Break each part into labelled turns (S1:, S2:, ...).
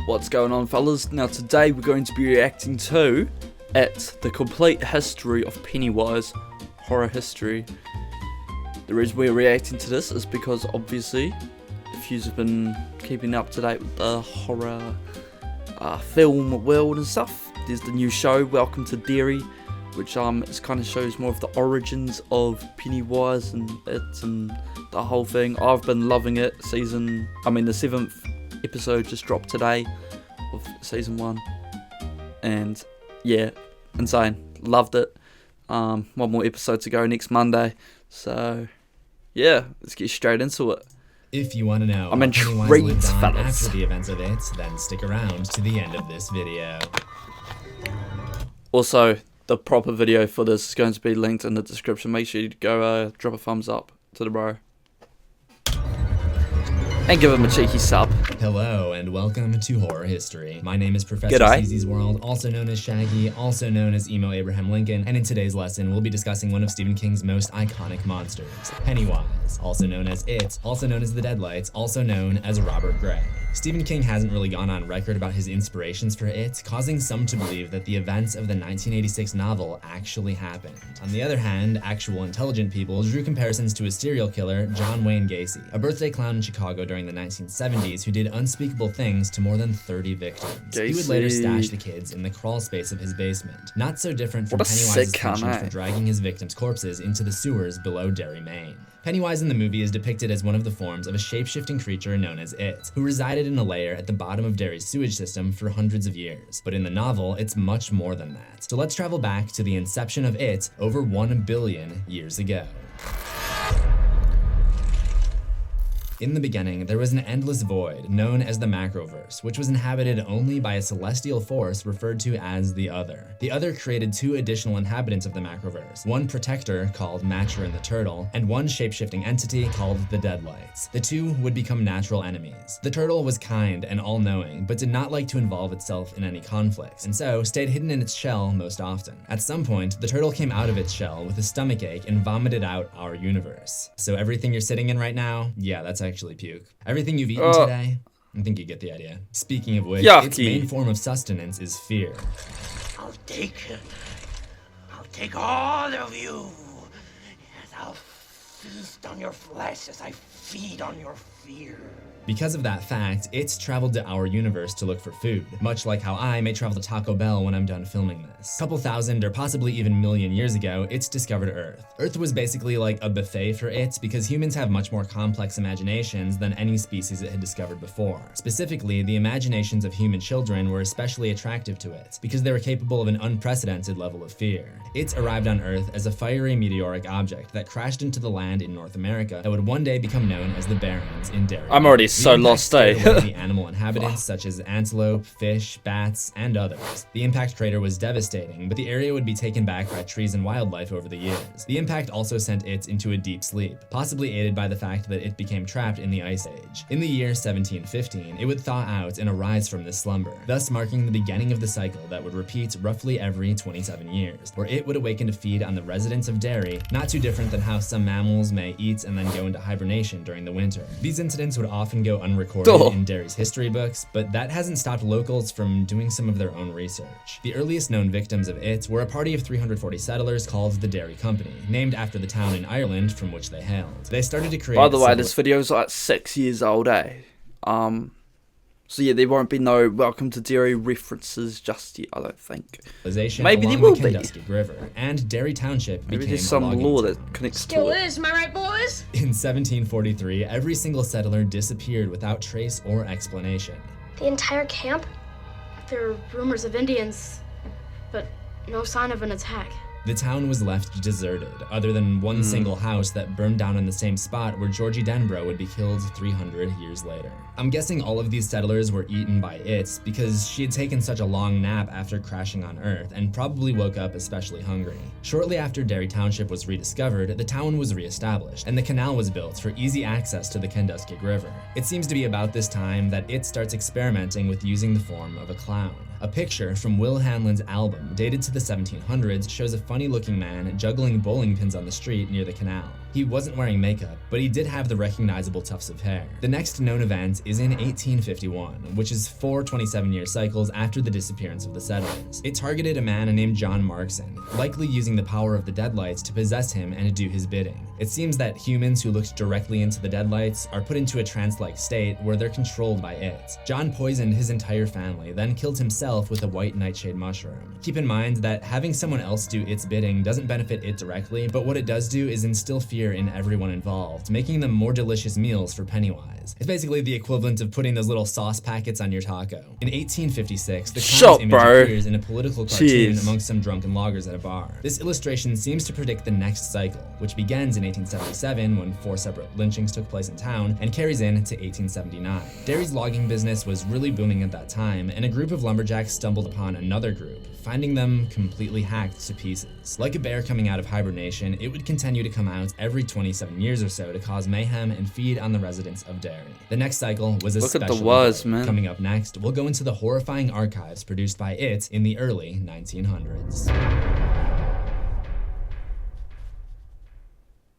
S1: What's going on, fellas? Now today we're going to be reacting to the complete history of Pennywise, horror history. The reason we're reacting to this is because obviously if you've been keeping up to date with the horror film world and stuff, there's the new show Welcome to Derry, which kind of shows more of the origins of Pennywise and the whole thing. I've been loving it. The 7th episode just dropped today of season 1, and yeah, insane. Loved it. One more episode to go next Monday, so yeah, let's get straight into it.
S2: If you want to know
S1: I'm
S2: what Pennywise
S1: intrigued,
S2: lived on
S1: fellas.
S2: after the events of it, then stick around to the end of this video.
S1: Also, the proper video for this is going to be linked in the description. Make sure you go drop a thumbs up to the bro and give him a cheeky sub.
S2: Hello and welcome to Horror History. My name is Professor
S1: G'day.
S2: CeeTwo's World, also known as Shaggy, also known as Emo Abraham Lincoln, and in today's lesson we'll be discussing one of Stephen King's most iconic monsters, Pennywise, also known as It, also known as the Deadlights, also known as Robert Gray. Stephen King hasn't really gone on record about his inspirations for It, causing some to believe that the events of the 1986 novel actually happened. On the other hand, actual intelligent people drew comparisons to a serial killer, John Wayne Gacy, a birthday clown in Chicago during the 1970s who did unspeakable things to more than 30 victims. He would later stash the kids in the crawl space of his basement, not so different from Pennywise's penchant for dragging his victims' corpses into the sewers below Derry, Maine. Pennywise in the movie is depicted as one of the forms of a shape-shifting creature known as It, who resided in a lair at the bottom of Derry's sewage system for hundreds of years. But in the novel, it's much more than that. So let's travel back to the inception of It over 1 billion years ago. In the beginning, there was an endless void known as the Macroverse, which was inhabited only by a celestial force referred to as the Other. The Other created 2 additional inhabitants of the Macroverse, one protector called Matcher and the Turtle, and one shape-shifting entity called the Deadlights. The 2 would become natural enemies. The Turtle was kind and all-knowing, but did not like to involve itself in any conflicts, and so stayed hidden in its shell most often. At some point, the Turtle came out of its shell with a stomachache and vomited out our universe. So everything you're sitting in right now, yeah, that's actually puke. Everything you've eaten today, I think you get the idea. Speaking of which, its main form of sustenance is fear.
S3: I'll take all of you, and I'll feast on your flesh as I feed on your fear.
S2: Because of that fact, it's traveled to our universe to look for food, much like how I may travel to Taco Bell when I'm done filming this. Couple thousand or possibly even million years ago, it's discovered Earth. Earth was basically like a buffet for it because humans have much more complex imaginations than any species it had discovered before. Specifically, the imaginations of human children were especially attractive to it because they were capable of an unprecedented level of fear. It arrived on Earth as a fiery meteoric object that crashed into the land in North America that would one day become known as the Barrens in Derry.
S1: I'm already so lost,
S2: the animal inhabitants such as antelope, fish, bats, and others. The impact crater was devastating, but the area would be taken back by trees and wildlife over the years. The impact also sent it into a deep sleep, possibly aided by the fact that it became trapped in the Ice Age. In the year 1715, it would thaw out and arise from this slumber, thus marking the beginning of the cycle that would repeat roughly every 27 years, where it would awaken to feed on the residents of Derry, not too different than how some mammals may eat and then go into hibernation during the winter. These incidents would often go unrecorded in Derry's history books, but that hasn't stopped locals from doing some of their own research. The earliest known victims of It were a party of 340 settlers called the Derry Company, named after the town in Ireland from which they hailed. They started to create—
S1: By the way, this video is like 6 years old, eh? So yeah, there won't be no Welcome to Derry references just yet, I don't think. Maybe there will be.
S2: River, and Derry Township
S1: Maybe
S2: became
S1: there's some law
S2: town.
S1: that connects
S4: Still
S1: to it.
S4: is, am I right, boys?
S2: In 1743, every single settler disappeared without trace or explanation.
S5: The entire camp? There were rumors of Indians, but no sign of an attack.
S2: The town was left deserted, other than one single house that burned down in the same spot where Georgie Denbrough would be killed 300 years later. I'm guessing all of these settlers were eaten by It because she had taken such a long nap after crashing on Earth and probably woke up especially hungry. Shortly after Derry Township was rediscovered, the town was reestablished, and the canal was built for easy access to the Kenduskeag River. It seems to be about this time that It starts experimenting with using the form of a clown. A picture from Will Hanlon's album, dated to the 1700s, shows a funny-looking man juggling bowling pins on the street near the canal. He wasn't wearing makeup, but he did have the recognizable tufts of hair. The next known event is in 1851, which is 4 27-year cycles after the disappearance of the settlers. It targeted a man named John Markson, likely using the power of the deadlights to possess him and to do his bidding. It seems that humans who looked directly into the deadlights are put into a trance-like state where they're controlled by it. John poisoned his entire family, then killed himself with a white nightshade mushroom. Keep in mind that having someone else do its bidding doesn't benefit it directly, but what it does do is instill fear in everyone involved, making them more delicious meals for Pennywise. It's basically the equivalent of putting those little sauce packets on your taco. In 1856, the clown's image appears in a political cartoon amongst some drunken loggers at a bar. This illustration seems to predict the next cycle, which begins in 1877 when 4 separate lynchings took place in town and carries in to 1879. Derry's logging business was really booming at that time, and a group of lumberjacks stumbled upon another group, finding them completely hacked to pieces. Like a bear coming out of hibernation, it would continue to come out every 27 years or so to cause mayhem and feed on the residents of Derry. The next cycle was especially good.
S1: Man.
S2: Coming up next, we'll go into the horrifying archives produced by it in the early 1900s.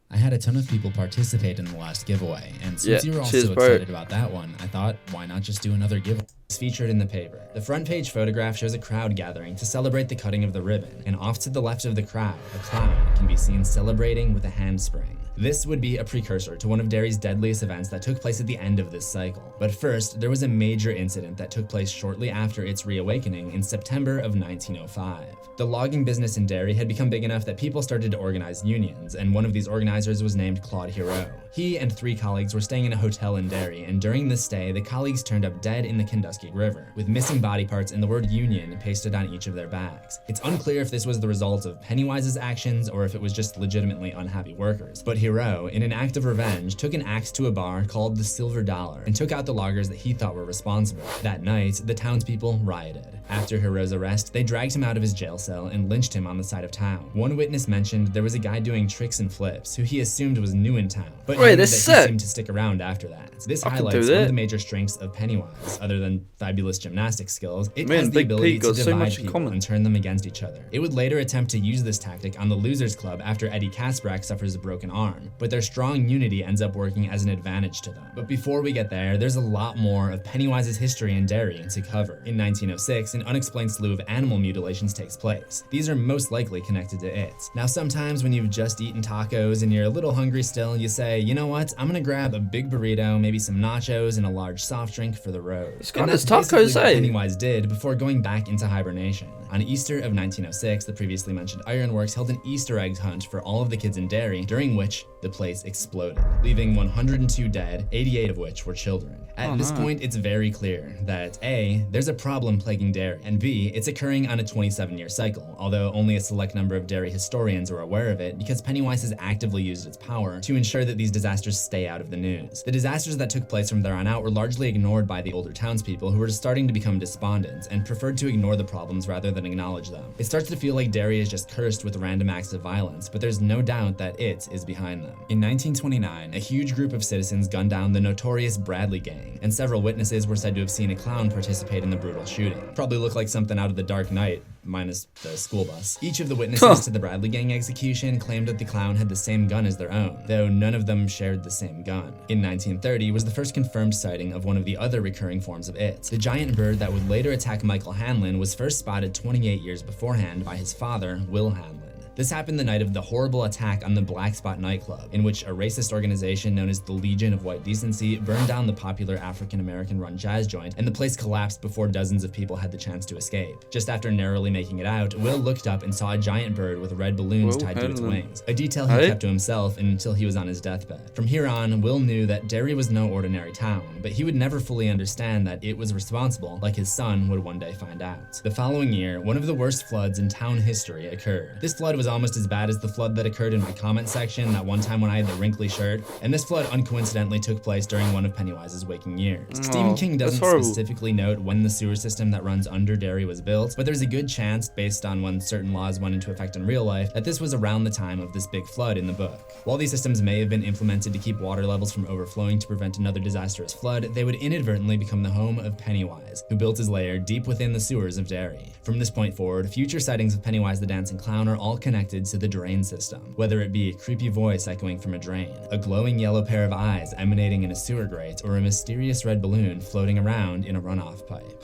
S2: I had a ton of people participate in the last giveaway, and since you were all so excited about that one, I thought, why not just do another giveaway? It's featured in the paper. The front page photograph shows a crowd gathering to celebrate the cutting of the ribbon, and off to the left of the crowd, a clown can be seen celebrating with a handspring. This would be a precursor to one of Derry's deadliest events that took place at the end of this cycle. But first, there was a major incident that took place shortly after its reawakening in September of 1905. The logging business in Derry had become big enough that people started to organize unions, and one of these organizers was named Claude Hero. He and 3 colleagues were staying in a hotel in Derry, and during this stay, the colleagues turned up dead in the Kenduskeag River, with missing body parts and the word union pasted on each of their bags. It's unclear if this was the result of Pennywise's actions or if it was just legitimately unhappy workers, but Hero, in an act of revenge, took an axe to a bar called the Silver Dollar and took out the loggers that he thought were responsible. That night, the townspeople rioted. After Hero's arrest, they dragged him out of his jail cell and lynched him on the side of town. One witness mentioned there was a guy doing tricks and flips who he assumed was new in town, but that he seemed to stick around after that. This highlights one of the major strengths of Pennywise. Other than fabulous gymnastic skills, it has the ability to divide people and turn them against each other. It would later attempt to use this tactic on the Losers Club after Eddie Kasprak suffers a broken arm, but their strong unity ends up working as an advantage to them. But before we get there, there's a lot more of Pennywise's history in Derry to cover. In 1906, an unexplained slew of animal mutilations takes place. These are most likely connected to it. Now, sometimes when you've just eaten tacos and you're a little hungry still, you say, you know what, I'm gonna grab a big burrito, maybe some nachos, and a large soft drink for the road.
S1: And that's basically what
S2: Pennywise did before going back into hibernation. On Easter of 1906, the previously mentioned Ironworks held an Easter egg hunt for all of the kids in Derry, during which the place exploded, leaving 102 dead, 88 of which were children. At this point, it's very clear that A, there's a problem plaguing Derry, and B, it's occurring on a 27-year cycle, although only a select number of Derry historians are aware of it because Pennywise has actively used its power to ensure that these disasters stay out of the news. The disasters that took place from there on out were largely ignored by the older townspeople who were starting to become despondent and preferred to ignore the problems rather than acknowledge them. It starts to feel like Derry is just cursed with random acts of violence, but there's no doubt that it is behind them. In 1929, a huge group of citizens gunned down the notorious Bradley gang, and several witnesses were said to have seen a clown participate in the brutal shooting. Probably looked like something out of The Dark Knight, minus the school bus. Each of the witnesses to the Bradley gang execution claimed that the clown had the same gun as their own, though none of them shared the same gun. In 1930 was the first confirmed sighting of one of the other recurring forms of it. The giant bird that would later attack Michael Hanlon was first spotted 28 years beforehand by his father, Will Hanlon. This happened the night of the horrible attack on the Black Spot nightclub, in which a racist organization known as the Legion of White Decency burned down the popular African-American run jazz joint, and the place collapsed before dozens of people had the chance to escape. Just after narrowly making it out, Will looked up and saw a giant bird with red balloons tied to its wings, a detail he kept to himself until he was on his deathbed. From here on, Will knew that Derry was no ordinary town, but he would never fully understand that it was responsible, like his son would one day find out. The following year, one of the worst floods in town history occurred. This flood was almost as bad as the flood that occurred in my comment section that one time when I had the wrinkly shirt, and this flood uncoincidentally took place during one of Pennywise's waking years. Stephen King doesn't specifically note when the sewer system that runs under Derry was built, but there's a good chance, based on when certain laws went into effect in real life, that this was around the time of this big flood in the book. While these systems may have been implemented to keep water levels from overflowing to prevent another disastrous flood, they would inadvertently become the home of Pennywise, who built his lair deep within the sewers of Derry. From this point forward, future sightings of Pennywise the Dancing Clown are all connected connected to the drain system, whether it be a creepy voice echoing from a drain, a glowing yellow pair of eyes emanating in a sewer grate, or a mysterious red balloon floating around in a runoff pipe.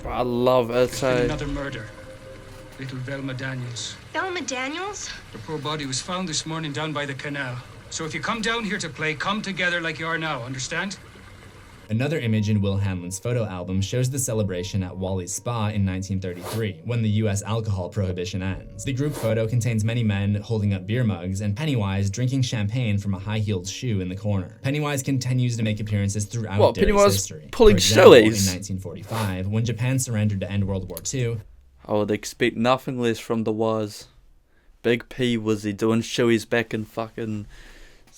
S1: I love it.
S4: There's been another murder. Little Velma Daniels.
S6: Velma Daniels?
S4: Her poor body was found this morning down by the canal. So if you come down here to play, come together like you are now, understand?
S2: Another image in Will Hanlon's photo album shows the celebration at Wally's Spa in 1933, when the US alcohol prohibition ends. The group photo contains many men holding up beer mugs and Pennywise drinking champagne from a high-heeled shoe in the corner. Pennywise continues to make appearances throughout Derry's history.
S1: Pulling
S2: For example, in
S1: sillies?
S2: 1945, when Japan surrendered to end World War II,
S1: I would expect nothing less from the Waz. Big P was he doing showies back in fucking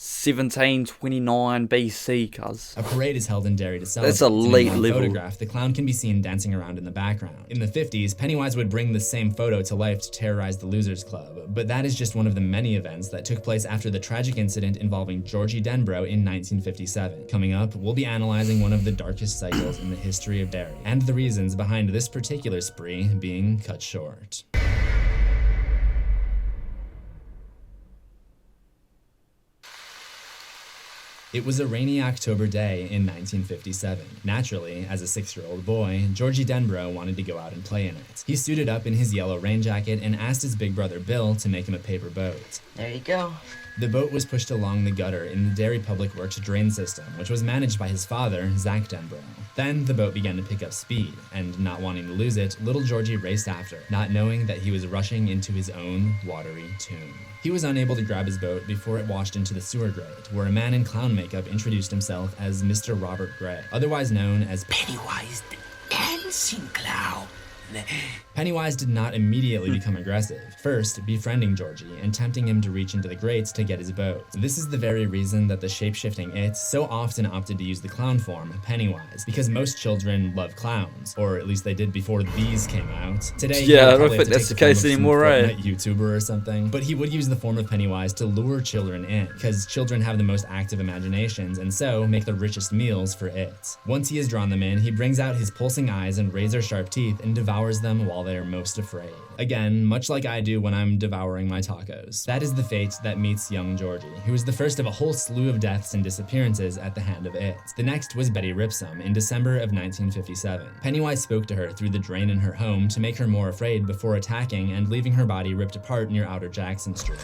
S1: 1729 BC, cuz.
S2: a parade is held in Derry to celebrate.
S1: That's a late
S2: In one
S1: level.
S2: photograph, the clown can be seen dancing around in the background. In the 50s, Pennywise would bring the same photo to life to terrorize the Losers Club, but that is just one of the many events that took place after the tragic incident involving Georgie Denbrough in 1957. Coming up, we'll be analyzing one of the darkest cycles in the history of Derry, and the reasons behind this particular spree being cut short. It was a rainy October day in 1957. Naturally, as a 6-year-old boy, Georgie Denbrough wanted to go out and play in it. He suited up in his yellow rain jacket and asked his big brother Bill to make him a paper boat.
S3: There you go.
S2: The boat was pushed along the gutter in the Derry Public Works drain system, which was managed by his father, Zach Denbrough. Then the boat began to pick up speed, and not wanting to lose it, little Georgie raced after, not knowing that he was rushing into his own watery tomb. He was unable to grab his boat before it washed into the sewer grate, where a man in clown makeup introduced himself as Mr. Robert Gray, otherwise known as
S3: Pennywise the dancing clown.
S2: Pennywise did not immediately become aggressive, first befriending Georgie and tempting him to reach into the grates to get his boat. This is the very reason that the shape-shifting It so often opted to use the clown form, Pennywise, because most children love clowns, or at least they did before these came out. Today,
S1: Yeah, I don't
S2: probably have
S1: think
S2: to
S1: that's
S2: take
S1: the case
S2: form of some
S1: anymore, right?
S2: Fortnite YouTuber or something, but he would use the form of Pennywise to lure children in, because children have the most active imaginations and so make the richest meals for it. Once he has drawn them in, he brings out his pulsing eyes and razor-sharp teeth and devours them while they are most afraid. Again, much like I do when I'm devouring my tacos. That is the fate that meets young Georgie, who was the first of a whole slew of deaths and disappearances at the hand of It. The next was Betty Ripsum in December of 1957. Pennywise spoke to her through the drain in her home to make her more afraid before attacking and leaving her body ripped apart near Outer Jackson Street.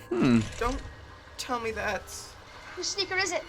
S7: Don't tell me that.
S5: Whose sneaker is it?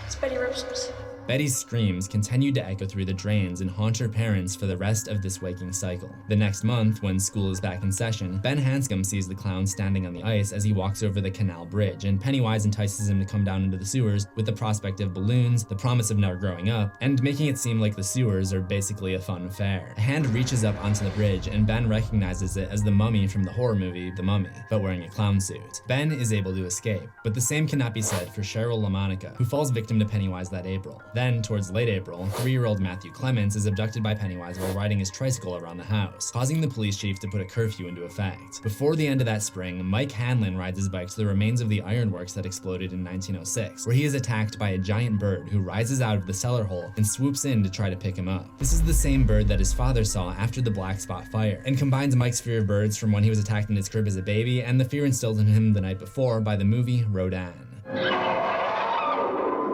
S5: It's Betty Ripsum's.
S2: Betty's screams continued to echo through the drains and haunt her parents for the rest of this waking cycle. The next month, when school is back in session, Ben Hanscom sees the clown standing on the ice as he walks over the canal bridge, and Pennywise entices him to come down into the sewers with the prospect of balloons, the promise of never growing up, and making it seem like the sewers are basically a fun fair. A hand reaches up onto the bridge, and Ben recognizes it as the mummy from the horror movie The Mummy, but wearing a clown suit. Ben is able to escape, but the same cannot be said for Cheryl LaMonica, who falls victim to Pennywise that April. Then, towards late April, 3-year-old Matthew Clements is abducted by Pennywise while riding his tricycle around the house, causing the police chief to put a curfew into effect. Before the end of that spring, Mike Hanlon rides his bike to the remains of the ironworks that exploded in 1906, where he is attacked by a giant bird who rises out of the cellar hole and swoops in to try to pick him up. This is the same bird that his father saw after the Black Spot fire, and combines Mike's fear of birds from when he was attacked in his crib as a baby and the fear instilled in him the night before by the movie Rodan.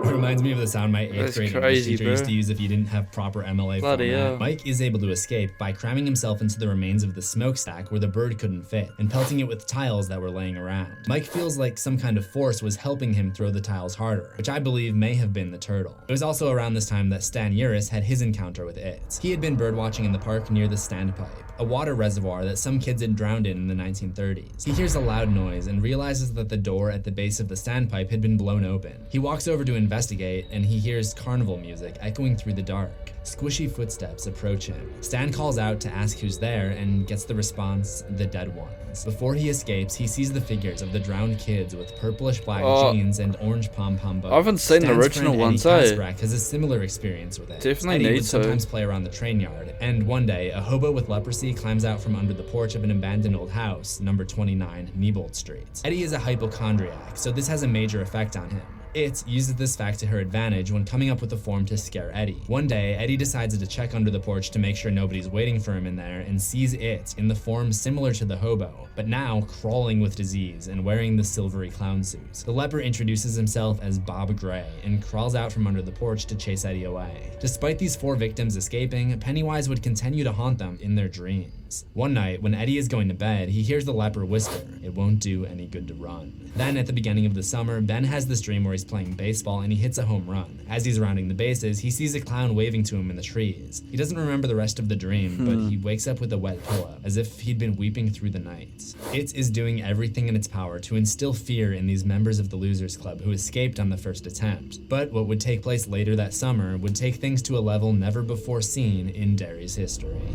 S2: It reminds me of the sound my 8th grade English teacher used to use if you didn't have proper MLA
S1: Bloody
S2: format.
S1: hell.
S2: Mike is able to escape by cramming himself into the remains of the smokestack where the bird couldn't fit, and pelting it with tiles that were laying around. Mike feels like some kind of force was helping him throw the tiles harder, which I believe may have been the turtle. It was also around this time that Stan Uris had his encounter with it. He had been birdwatching in the park near the Standpipe, a water reservoir that some kids had drowned in the 1930s. He hears a loud noise and realizes that the door at the base of the standpipe had been blown open. He walks over to investigate, and he hears carnival music echoing through the dark. Squishy footsteps approach him. Stan calls out to ask who's there and gets the response, the dead ones. Before he escapes, he sees the figures of the drowned kids with purplish black jeans and orange pom-pom bows.
S1: I haven't seen the
S2: Stan's
S1: original
S2: friend
S1: ones,
S2: Eddie
S1: eh?
S2: Kasprak has a similar experience with it.
S1: Definitely
S2: Eddie
S1: need
S2: would
S1: to.
S2: sometimes play around the train yard, and one day, a hobo with leprosy climbs out from under the porch of an abandoned old house, number 29, Niebold Street. Eddie is a hypochondriac, so this has a major effect on him. It uses this fact to her advantage when coming up with a form to scare Eddie. One day, Eddie decides to check under the porch to make sure nobody's waiting for him in there and sees it in the form similar to the hobo, but now crawling with disease and wearing the silvery clown suit. The leper introduces himself as Bob Gray and crawls out from under the porch to chase Eddie away. Despite these 4 victims escaping, Pennywise would continue to haunt them in their dreams. One night, when Eddie is going to bed, he hears the leper whisper, "It won't do any good to run." Then, at the beginning of the summer, Ben has this dream where he's playing baseball and he hits a home run. As he's rounding the bases, he sees a clown waving to him in the trees. He doesn't remember the rest of the dream, but he wakes up with a wet pillow, as if he'd been weeping through the night. It is doing everything in its power to instill fear in these members of the Losers Club who escaped on the first attempt. But what would take place later that summer would take things to a level never before seen in Derry's history.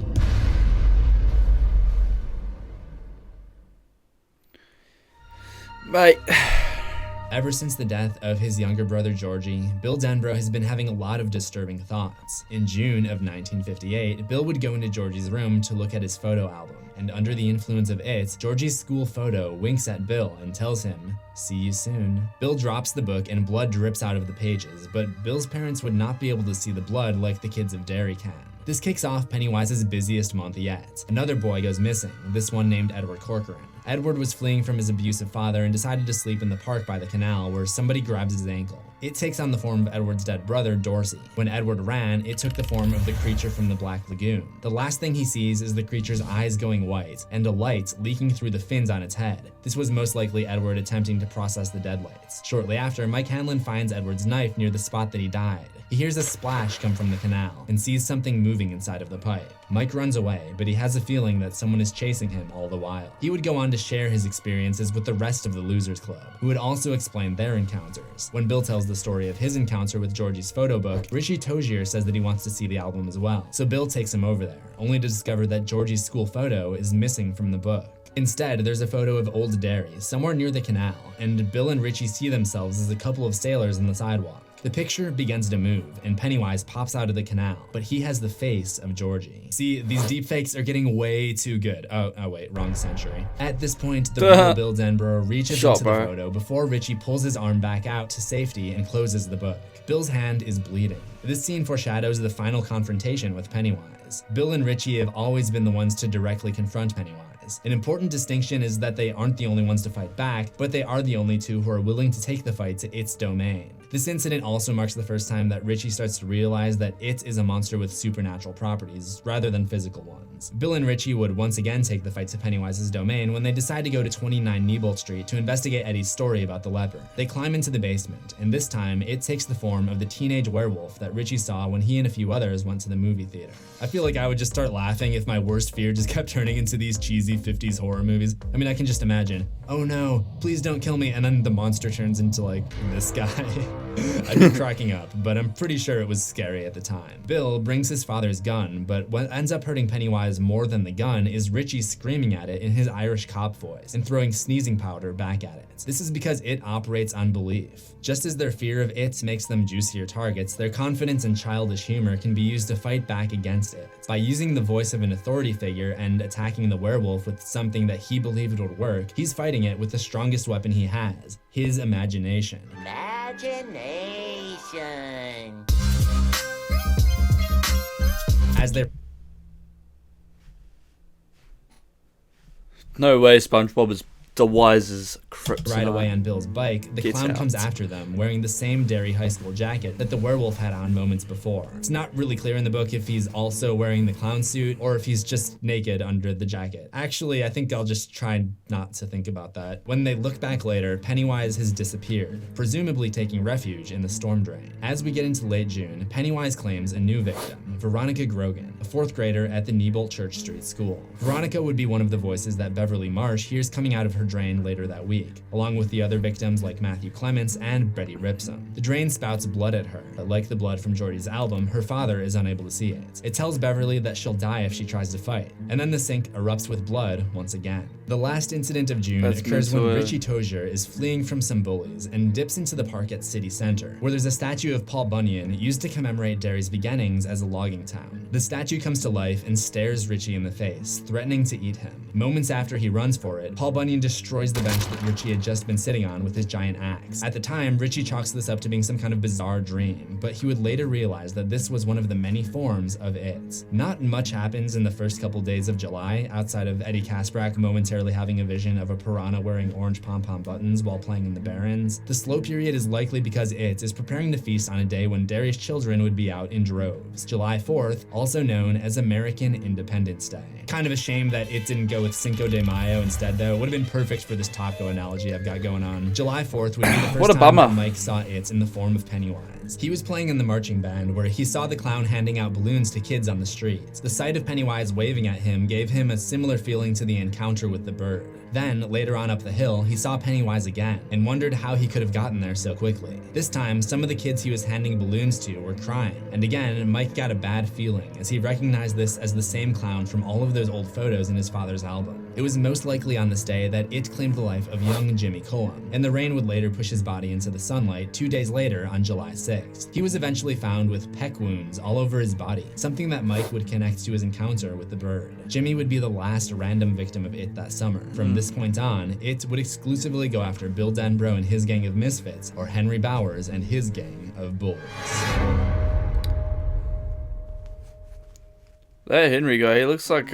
S1: Mate.
S2: Ever since the death of his younger brother Georgie, Bill Denbrough has been having a lot of disturbing thoughts. In June of 1958, Bill would go into Georgie's room to look at his photo album, and under the influence of it, Georgie's school photo winks at Bill and tells him, "See you soon." Bill drops the book and blood drips out of the pages, but Bill's parents would not be able to see the blood like the kids of Derry can. This kicks off Pennywise's busiest month yet. Another boy goes missing, this one named Edward Corcoran. Edward was fleeing from his abusive father and decided to sleep in the park by the canal where somebody grabs his ankle. It takes on the form of Edward's dead brother, Dorsey. When Edward ran, it took the form of the creature from the Black Lagoon. The last thing he sees is the creature's eyes going white and a light leaking through the fins on its head. This was most likely Edward attempting to process the dead lights. Shortly after, Mike Hanlon finds Edward's knife near the spot that he died. He hears a splash come from the canal and sees something moving inside of the pipe. Mike runs away, but he has a feeling that someone is chasing him all the while. He would go on to share his experiences with the rest of the Losers Club, who would also explain their encounters. When Bill tells the story of his encounter with Georgie's photo book, Richie Tozier says that he wants to see the album as well. So Bill takes him over there, only to discover that Georgie's school photo is missing from the book. Instead, there's a photo of Old Derry, somewhere near the canal, and Bill and Richie see themselves as a couple of sailors on the sidewalk. The picture begins to move, and Pennywise pops out of the canal, but he has the face of Georgie. See, these deepfakes are getting way too good. Oh wait, wrong century. At this point, the real Bill Denbrough reaches into the photo before Richie pulls his arm back out to safety and closes the book. Bill's hand is bleeding. This scene foreshadows the final confrontation with Pennywise. Bill and Richie have always been the ones to directly confront Pennywise. An important distinction is that they aren't the only ones to fight back, but they are the only two who are willing to take the fight to its domain. This incident also marks the first time that Richie starts to realize that it is a monster with supernatural properties, rather than physical ones. Bill and Richie would once again take the fight to Pennywise's domain when they decide to go to 29 Neibolt Street to investigate Eddie's story about the leper. They climb into the basement, and this time, it takes the form of the teenage werewolf that Richie saw when he and a few others went to the movie theater. I feel like I would just start laughing if my worst fear just kept turning into these cheesy 50s horror movies. I mean, I can just imagine, oh no, please don't kill me, and then the monster turns into like this guy. I'd be cracking up, but I'm pretty sure it was scary at the time. Bill brings his father's gun, but what ends up hurting Pennywise more than the gun is Richie screaming at it in his Irish cop voice and throwing sneezing powder back at it. This is because it operates on belief. Just as their fear of it makes them juicier targets, their confidence and childish humor can be used to fight back against it. By using the voice of an authority figure and attacking the werewolf with something that he believed would work, he's fighting it with the strongest weapon he has, his imagination.
S3: Imagination.
S2: As they're
S1: No way SpongeBob is the wisest kryptonite.
S2: right away on Bill's bike, the clown comes after them, wearing the same Derry High School jacket that the werewolf had on moments before. It's not really clear in the book if he's also wearing the clown suit or if he's just naked under the jacket. Actually, I think I'll just try not to think about that. When they look back later, Pennywise has disappeared, presumably taking refuge in the storm drain. As we get into late June, Pennywise claims a new victim, Veronica Grogan, a 4th grader at the Neibolt Church Street School. Veronica would be one of the voices that Beverly Marsh hears coming out of her drain later that week, along with the other victims like Matthew Clements and Betty Ripsom. The drain spouts blood at her, but like the blood from Georgie's album, her father is unable to see it. It tells Beverly that she'll die if she tries to fight, and then the sink erupts with blood once again. The last incident of June occurs when Richie Tozier is fleeing from some bullies and dips into the park at City Center, where there's a statue of Paul Bunyan used to commemorate Derry's beginnings as a logging town. The statue comes to life and stares Richie in the face, threatening to eat him. Moments after he runs for it, Paul Bunyan destroys the bench that Richie had just been sitting on with his giant axe. At the time, Richie chalks this up to being some kind of bizarre dream, but he would later realize that this was one of the many forms of it. Not much happens in the first couple days of July, outside of Eddie Kaspbrak momentarily having a vision of a piranha wearing orange pom-pom buttons while playing in the Barrens. The slow period is likely because it is preparing to feast on a day when Derry's children would be out in droves. July 4th, also known as American Independence Day. Kind of a shame that it didn't go with Cinco de Mayo instead, though. It would have been perfect for this taco analogy I've got going on. July 4th would be the first time that Mike saw it in the form of Pennywise. He was playing in the marching band where he saw the clown handing out balloons to kids on the streets. The sight of Pennywise waving at him gave him a similar feeling to the encounter with the bird. Then, later on up the hill, he saw Pennywise again and wondered how he could have gotten there so quickly. This time, some of the kids he was handing balloons to were crying, and again, Mike got a bad feeling as he recognized this as the same clown from all of those old photos in his father's album. It was most likely on this day that it claimed the life of young Jimmy Cullum, and the rain would later push his body into the sunlight 2 days later on July 6th. He was eventually found with peck wounds all over his body, something that Mike would connect to his encounter with the bird. Jimmy would be the last random victim of it that summer. From this point on, it would exclusively go after Bill Denbrough and his gang of misfits, or Henry Bowers and his gang of bulls.
S1: That Henry guy, he looks like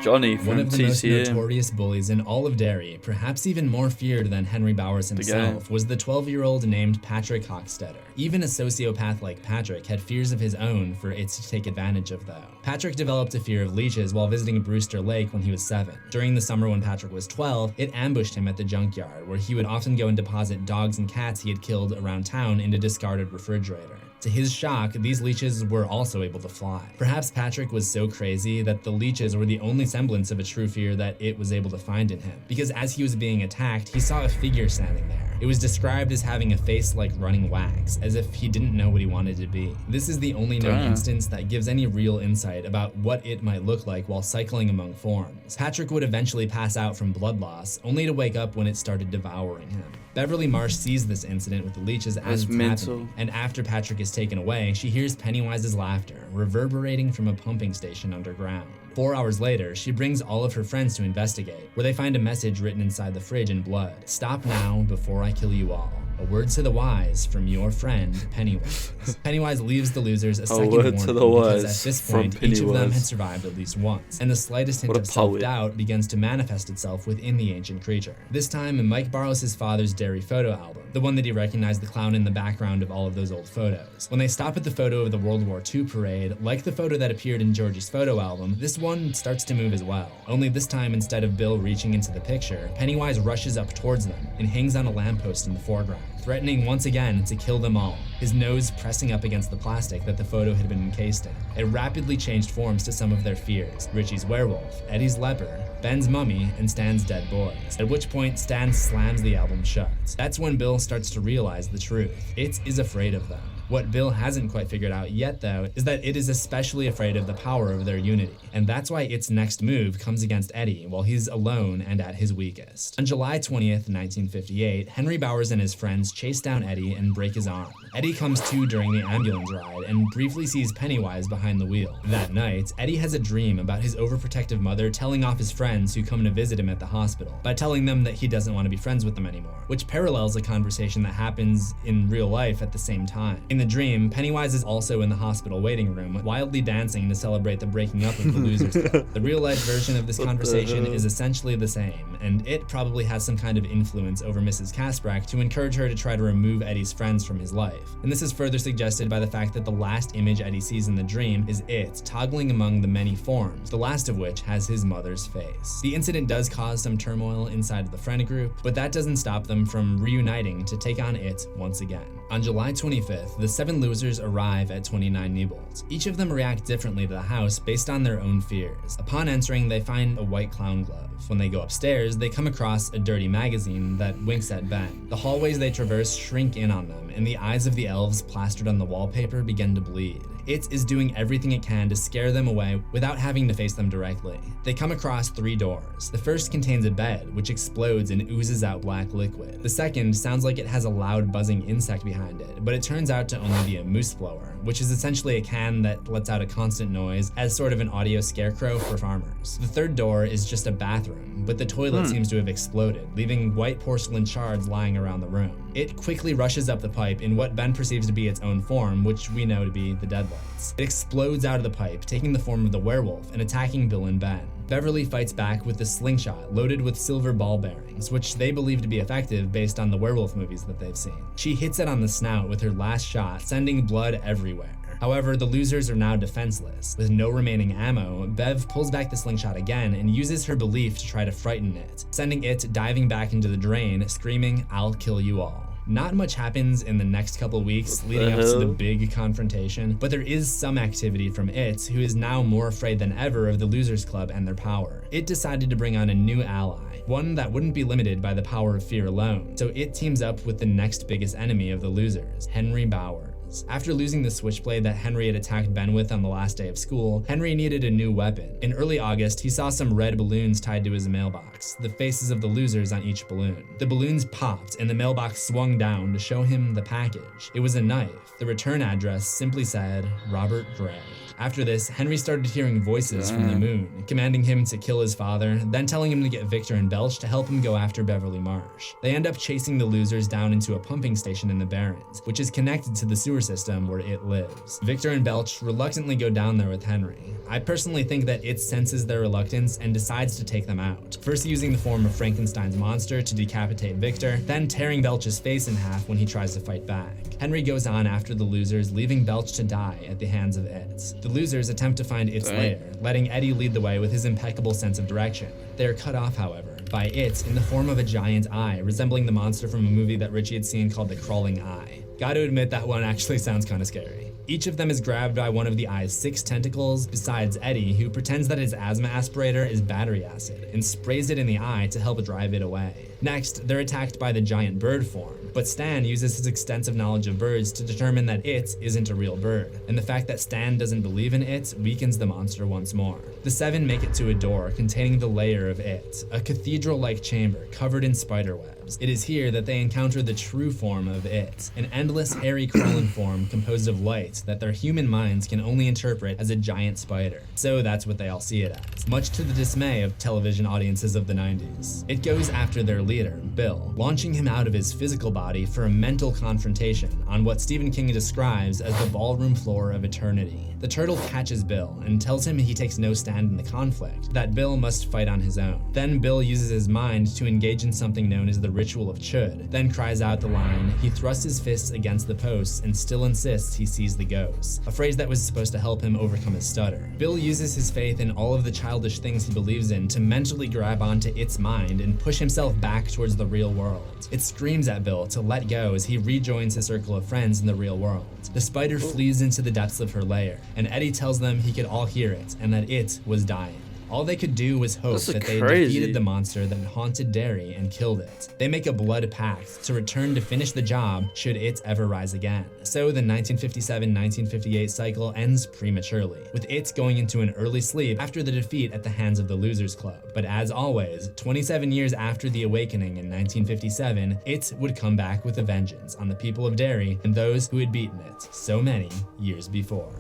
S1: Johnny from
S2: One of the most
S1: TCM.
S2: notorious bullies in all of Derry, perhaps even more feared than Henry Bowers himself, was the 12-year-old named Patrick Hockstetter. Even a sociopath like Patrick had fears of his own for it to take advantage of, though. Patrick developed a fear of leeches while visiting Brewster Lake when he was 7. During the summer when Patrick was 12, it ambushed him at the junkyard, where he would often go and deposit dogs and cats he had killed around town in a discarded refrigerator. To his shock, these leeches were also able to fly. Perhaps Patrick was so crazy that the leeches were the only semblance of a true fear that it was able to find in him, because as he was being attacked, he saw a figure standing there. It was described as having a face like running wax, as if he didn't know what he wanted to be. This is the only known instance that gives any real insight about what it might look like while cycling among forms. Patrick would eventually pass out from blood loss, only to wake up when it started devouring him. Beverly Marsh sees this incident with the leeches as it's happening, and after Patrick is taken away, she hears Pennywise's laughter reverberating from a pumping station underground. 4 hours later, she brings all of her friends to investigate, where they find a message written inside the fridge in blood. "Stop now before I kill you all. A word to the wise from your friend, Pennywise." Pennywise leaves the losers a second warning because at this point, each of them had survived at least once, and the slightest hint of self-doubt begins to manifest itself within the ancient creature. This time, Mike borrows his father's Derry photo album, the one that he recognized the clown in the background of all of those old photos. When they stop at the photo of the World War II parade, like the photo that appeared in Georgie's photo album, this one starts to move as well. Only this time, instead of Bill reaching into the picture, Pennywise rushes up towards them and hangs on a lamppost in the foreground, threatening once again to kill them all, his nose pressing up against the plastic that the photo had been encased in. It rapidly changed forms to some of their fears: Richie's werewolf, Eddie's leper, Ben's mummy, and Stan's dead boys, at which point Stan slams the album shut. That's when Bill starts to realize the truth. It is afraid of them. What Bill hasn't quite figured out yet, though, is that it is especially afraid of the power of their unity, and that's why its next move comes against Eddie while he's alone and at his weakest. On July 20th, 1958, Henry Bowers and his friends chase down Eddie and break his arm. Eddie comes to during the ambulance ride and briefly sees Pennywise behind the wheel. That night, Eddie has a dream about his overprotective mother telling off his friends who come to visit him at the hospital by telling them that he doesn't want to be friends with them anymore, which parallels a conversation that happens in real life at the same time. In the dream, Pennywise is also in the hospital waiting room, wildly dancing to celebrate the breaking up of the Losers Club. The real-life version of this conversation is essentially the same, and it probably has some kind of influence over Mrs. Kaspbrak to encourage her to try to remove Eddie's friends from his life. And this is further suggested by the fact that the last image Eddie sees in the dream is it toggling among the many forms, the last of which has his mother's face. The incident does cause some turmoil inside of the friend group, but that doesn't stop them from reuniting to take on it once again. On July 25th, the 7 losers arrive at 29 Newbold. Each of them react differently to the house based on their own fears. Upon entering, they find a white clown glove. When they go upstairs, they come across a dirty magazine that winks at Ben. The hallways they traverse shrink in on them, and the eyes of the elves plastered on the wallpaper begin to bleed. It is doing everything it can to scare them away without having to face them directly. They come across 3 doors. The first contains a bed, which explodes and oozes out black liquid. The second sounds like it has a loud buzzing insect behind it, but it turns out to only be a moose blower, which is essentially a can that lets out a constant noise as sort of an audio scarecrow for farmers. The third door is just a bathroom, but the toilet seems to have exploded, leaving white porcelain shards lying around the room. It quickly rushes up the pipe in what Ben perceives to be its own form, which we know to be the Deadlights. It explodes out of the pipe, taking the form of the werewolf and attacking Bill and Ben. Beverly fights back with a slingshot loaded with silver ball bearings, which they believe to be effective based on the werewolf movies that they've seen. She hits it on the snout with her last shot, sending blood everywhere. However, the losers are now defenseless. With no remaining ammo, Bev pulls back the slingshot again and uses her belief to try to frighten it, sending it diving back into the drain, screaming, "I'll kill you all." Not much happens in the next couple weeks leading up to the big confrontation, but there is some activity from it, who is now more afraid than ever of the Losers Club and their power. It decided to bring on a new ally, one that wouldn't be limited by the power of fear alone, so it teams up with the next biggest enemy of the Losers, Henry Bowers. After losing the switchblade that Henry had attacked Ben with on the last day of school, Henry needed a new weapon. In early August, he saw some red balloons tied to his mailbox, the faces of the losers on each balloon. The balloons popped and the mailbox swung down to show him the package. It was a knife. The return address simply said, Robert Gray. After this, Henry started hearing voices from the moon, commanding him to kill his father, then telling him to get Victor and Belch to help him go after Beverly Marsh. They end up chasing the losers down into a pumping station in the Barrens, which is connected to the sewer system where it lives. Victor and Belch reluctantly go down there with Henry. I personally think that it senses their reluctance and decides to take them out, first using the form of Frankenstein's monster to decapitate Victor, then tearing Belch's face in half when he tries to fight back. Henry goes on after the losers, leaving Belch to die at the hands of it. The losers attempt to find its lair, letting Eddie lead the way with his impeccable sense of direction. They are cut off, however, by it in the form of a giant eye, resembling the monster from a movie that Richie had seen called The Crawling Eye. Gotta admit, that one actually sounds kinda scary. Each of them is grabbed by one of the eye's 6 tentacles, besides Eddie, who pretends that his asthma aspirator is battery acid and sprays it in the eye to help drive it away. Next, they're attacked by the giant bird form, but Stan uses his extensive knowledge of birds to determine that it isn't a real bird, and the fact that Stan doesn't believe in it weakens the monster once more. The 7 make it to a door containing the lair of it, a cathedral-like chamber covered in spiderwebs. It is here that they encounter the true form of it, an endless hairy crawling form composed of light that their human minds can only interpret as a giant spider. So that's what they all see it as, much to the dismay of television audiences of the 90s. It goes after their leader, Bill, launching him out of his physical body for a mental confrontation on what Stephen King describes as the ballroom floor of eternity. The turtle catches Bill and tells him he takes no stand in the conflict, that Bill must fight on his own. Then Bill uses his mind to engage in something known as the ritual of Chud, then cries out the line, he thrusts his fists against the posts and still insists he sees the ghosts, a phrase that was supposed to help him overcome his stutter. Bill uses his faith in all of the childish things he believes in to mentally grab onto its mind and push himself back towards the real world. It screams at Bill to let go as he rejoins his circle of friends in the real world. The spider flees into the depths of her lair, and Eddie tells them he could all hear it and that it was dying. All they could do was hope that they had defeated the monster that haunted Derry and killed it. They make a blood pact to return to finish the job should it ever rise again. So the 1957-1958 cycle ends prematurely, with it going into an early sleep after the defeat at the hands of the Losers Club. But as always, 27 years after the awakening in 1957, it would come back with a vengeance on the people of Derry and those who had beaten it so many years before.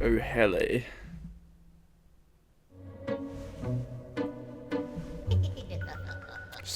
S1: Oh, helly.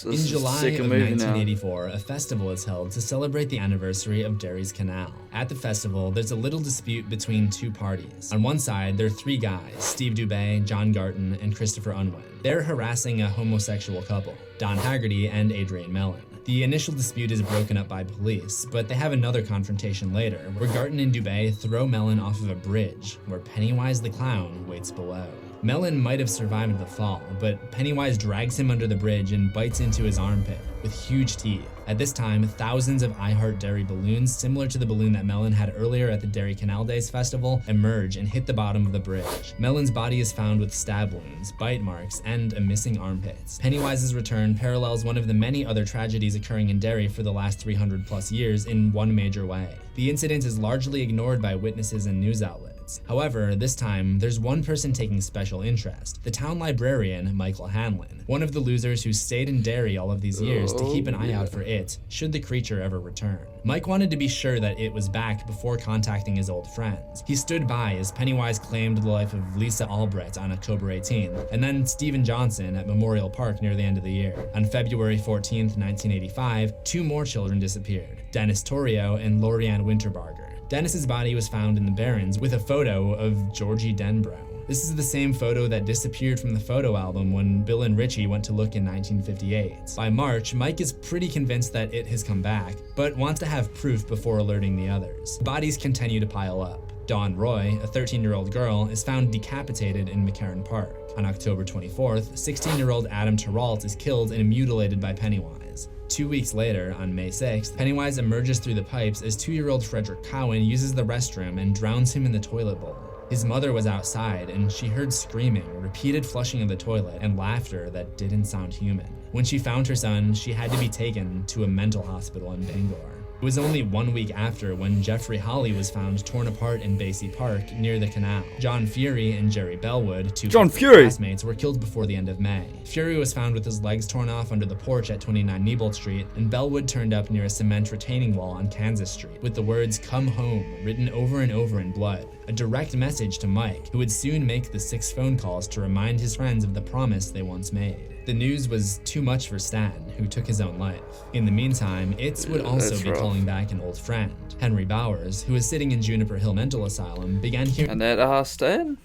S2: In July of 1984, a festival is held to celebrate the anniversary of Derry's Canal. At the festival, there's a little dispute between 2 parties. On one side, there are 3 guys, Steve Dubé, John Garton, and Christopher Unwin. They're harassing a homosexual couple, Don Haggerty and Adrian Mellon. The initial dispute is broken up by police, but they have another confrontation later, where Garton and Dubé throw Mellon off of a bridge, where Pennywise the Clown waits below. Melon might have survived the fall, but Pennywise drags him under the bridge and bites into his armpit with huge teeth. At this time, thousands of I Heart Dairy balloons, similar to the balloon that Melon had earlier at the Dairy Canal Days festival, emerge and hit the bottom of the bridge. Melon's body is found with stab wounds, bite marks, and a missing armpit. Pennywise's return parallels one of the many other tragedies occurring in Derry for the last 300 plus years in one major way. The incident is largely ignored by witnesses and news outlets. However, this time, there's one person taking special interest, the town librarian, Michael Hanlon, one of the losers who stayed in Derry all of these years to keep an eye out for it, should the creature ever return. Mike wanted to be sure that it was back before contacting his old friends. He stood by as Pennywise claimed the life of Lisa Albrecht on October 18th, and then Stephen Johnson at Memorial Park near the end of the year. On February 14th, 1985, 2 more children disappeared, Dennis Torrio and Lorianne Winterbarger. Dennis's body was found in the Barrens with a photo of Georgie Denbrough. This is the same photo that disappeared from the photo album when Bill and Richie went to look in 1958. By March, Mike is pretty convinced that it has come back, but wants to have proof before alerting the others. Bodies continue to pile up. Dawn Roy, a 13-year-old girl, is found decapitated in McCarran Park. On October 24th, 16-year-old Adam Terralt is killed and mutilated by Pennywise. 2 weeks later, on May 6th, Pennywise emerges through the pipes as 2-year-old Frederick Cowan uses the restroom and drowns him in the toilet bowl. His mother was outside, and she heard screaming, repeated flushing of the toilet, and laughter that didn't sound human. When she found her son, she had to be taken to a mental hospital in Bangor. It was only 1 week after when Jeffrey Holly was found torn apart in Basie Park near the canal. John Fury and Jerry Bellwood, 2 classmates, were killed before the end of May. Fury was found with his legs torn off under the porch at 29 Neibolt Street, and Bellwood turned up near a cement retaining wall on Kansas Street, with the words "Come home" written over and over in blood. A direct message to Mike, who would soon make the 6 phone calls to remind his friends of the promise they once made. The news was too much for Stan, who took his own life. In the meantime, Itz would also be calling back an old friend. Henry Bowers, who was sitting in Juniper Hill Mental Asylum, began hearing—
S1: And that Stan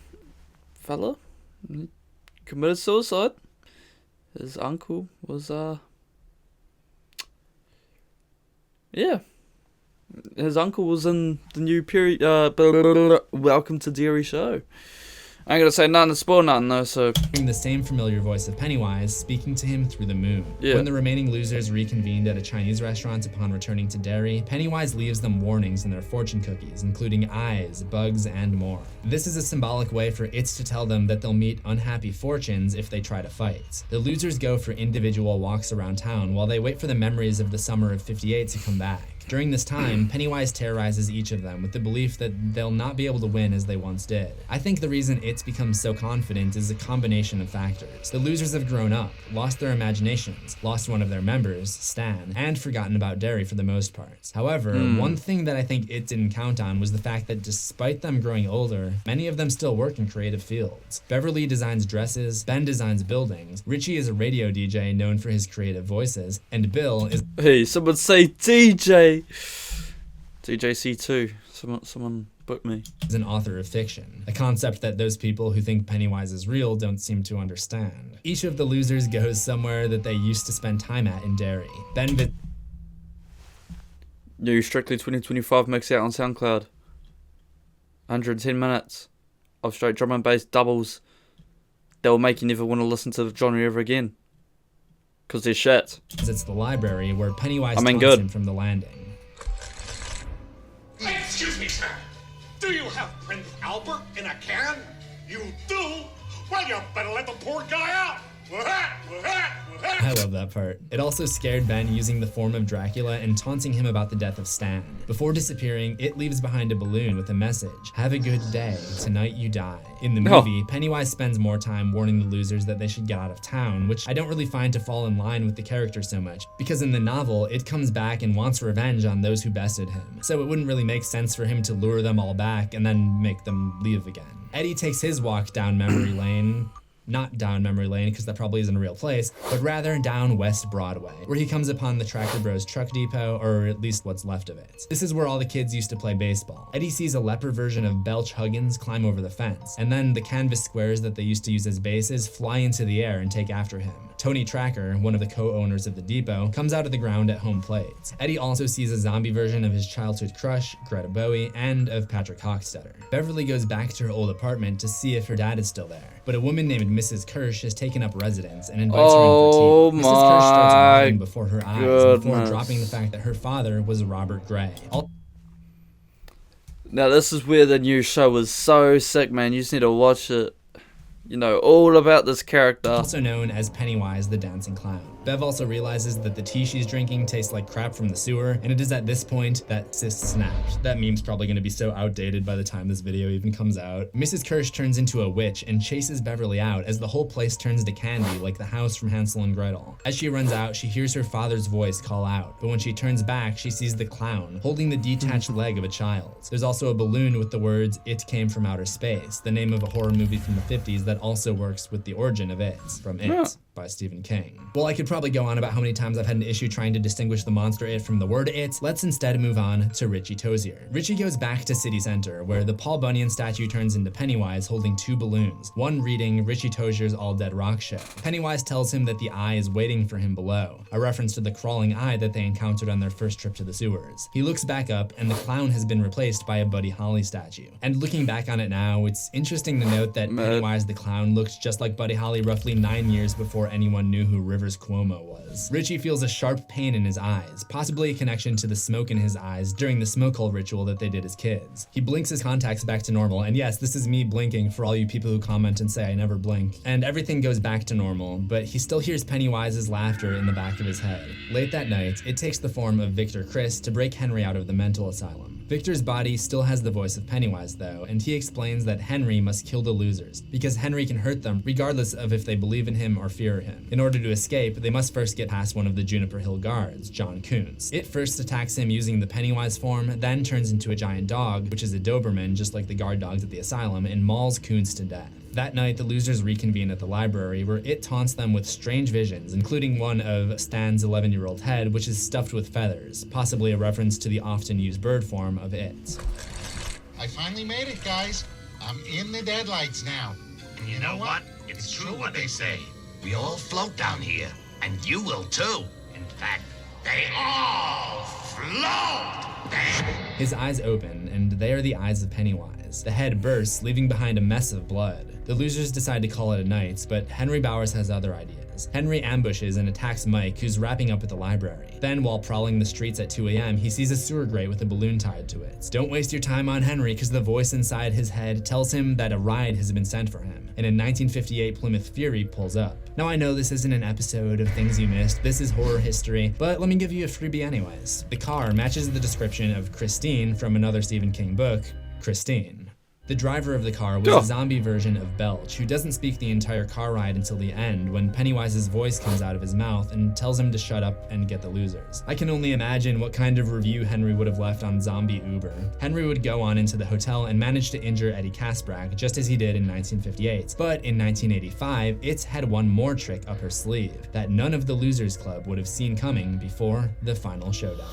S1: fella committed suicide. His uncle was his uncle was in the new Welcome to Derry show. I ain't gonna say nothing to spoil nothing though, so...
S2: the same familiar voice of Pennywise speaking to him through the moon.
S1: Yeah.
S2: When the remaining losers reconvened at a Chinese restaurant upon returning to Derry, Pennywise leaves them warnings in their fortune cookies, including eyes, bugs, and more. This is a symbolic way for Itz to tell them that they'll meet unhappy fortunes if they try to fight. The losers go for individual walks around town while they wait for the memories of the summer of '58 to come back. During this time, Pennywise terrorizes each of them with the belief that they'll not be able to win as they once did. I think the reason Itz becomes so confident is a combination of factors. The losers have grown up, lost their imaginations, lost one of their members, Stan, and forgotten about Derry for the most part. However, one thing that I think Itz didn't count on was the fact that despite them growing older, many of them still work in creative fields. Beverly designs dresses, Ben designs buildings, Richie is a radio DJ known for his creative voices, and Bill is—
S1: Hey, someone say DJ! DJ CeeTwo. Someone book me.
S2: is an author of fiction, a concept that those people who think Pennywise is real don't seem to understand. Each of the losers goes somewhere that they used to spend time at in Derry.
S1: New Strictly 2025 mix out on SoundCloud. 110 minutes of straight drum and bass doubles that will make you never want to listen to the genre ever again. Because they're shit.
S2: It's the library where Pennywise
S1: taunts
S2: taunts him from the landing.
S3: Excuse me, sir. Do you have Prince Albert in a can? You do? Well, you better let the poor guy out.
S2: I love that part. It also scared Ben using the form of Dracula and taunting him about the death of Stan. Before disappearing, it leaves behind a balloon with a message: "Have a good day. Tonight you die." In the movie, Pennywise spends more time warning the losers that they should get out of town, which I don't really find to fall in line with the character so much, because in the novel, it comes back and wants revenge on those who bested him. So it wouldn't really make sense for him to lure them all back and then make them leave again. Eddie takes his walk down memory lane not down memory lane, because that probably isn't a real place, but rather down West Broadway, where he comes upon the Tractor Bros truck depot, or at least what's left of it. This is where all the kids used to play baseball. Eddie sees a leper version of Belch Huggins climb over the fence, and then the canvas squares that they used to use as bases fly into the air and take after him. Tony Tracker, one of the co-owners of the depot, comes out of the ground at home plate. Eddie also sees a zombie version of his childhood crush, Greta Bowie, and of Patrick Hochstetter. Beverly goes back to her old apartment to see if her dad is still there, but a woman named Mrs. Kirsch has taken up residence and invites her in for tea. Mrs. Kirsch starts lying before her eyes before dropping the fact that her father was Robert Gray.
S1: Now this is where the new show was so sick, man. You just need to watch it. You know all about this character.
S2: Also known as Pennywise the Dancing Clown. Bev also realizes that the tea she's drinking tastes like crap from the sewer, and it is at this point that Sis snaps. That meme's probably gonna be so outdated by the time this video even comes out. Mrs. Kirsch turns into a witch and chases Beverly out as the whole place turns to candy like the house from Hansel and Gretel. As she runs out, she hears her father's voice call out, but when she turns back, she sees the clown holding the detached leg of a child. There's also a balloon with the words, "It Came From Outer Space," the name of a horror movie from the 50s that also works with the origin of It, from It, by Stephen King. Well, I could probably go on about how many times I've had an issue trying to distinguish the monster It from the word It. Let's instead move on to Richie Tozier. Richie goes back to City Center, where the Paul Bunyan statue turns into Pennywise holding two balloons, one reading Richie Tozier's All Dead Rock Show. Pennywise tells him that the eye is waiting for him below, a reference to the crawling eye that they encountered on their first trip to the sewers. He looks back up, and the clown has been replaced by a Buddy Holly statue. And looking back on it now, it's interesting to note that Pennywise the clown looked just like Buddy Holly roughly 9 years before anyone knew who Rivers Cuomo was. Richie feels a sharp pain in his eyes, possibly a connection to the smoke in his eyes during the smoke hole ritual that they did as kids. He blinks his contacts back to normal, and yes, this is me blinking for all you people who comment and say I never blink. And everything goes back to normal, but he still hears Pennywise's laughter in the back of his head. Late that night, it takes the form of Victor Chris to break Henry out of the mental asylum. Victor's body still has the voice of Pennywise though, and he explains that Henry must kill the losers, because Henry can hurt them regardless of if they believe in him or fear him. In order to escape, they must first get past one of the Juniper Hill guards, John Coons. It first attacks him using the Pennywise form, then turns into a giant dog, which is a Doberman just like the guard dogs at the asylum, and mauls Coons to death. That night, the losers reconvene at the library, where it taunts them with strange visions, including one of Stan's 11-year-old head, which is stuffed with feathers, possibly a reference to the often used bird form of It.
S6: I finally made it, guys. I'm in the deadlights now.
S8: And you know what? It's true what they say. We all float down here, and you will too. In fact, they all float.
S2: His eyes open, and they are the eyes of Pennywise. The head bursts, leaving behind a mess of blood. The losers decide to call it a night, but Henry Bowers has other ideas. Henry ambushes and attacks Mike, who's wrapping up at the library. Then, while prowling the streets at 2 a.m., he sees a sewer grate with a balloon tied to it. Don't waste your time on Henry, because the voice inside his head tells him that a ride has been sent for him, and a 1958 Plymouth Fury pulls up. Now, I know this isn't an episode of Things You Missed, this is horror history, but let me give you a freebie anyways. The car matches the description of Christine from another Stephen King book, Christine. The driver of the car was a zombie version of Belch, who doesn't speak the entire car ride until the end, when Pennywise's voice comes out of his mouth and tells him to shut up and get the losers. I can only imagine what kind of review Henry would have left on Zombie Uber. Henry would go on into the hotel and manage to injure Eddie Kasprak, just as he did in 1958. But in 1985, It had one more trick up her sleeve that none of the Losers Club would have seen coming before the final showdown.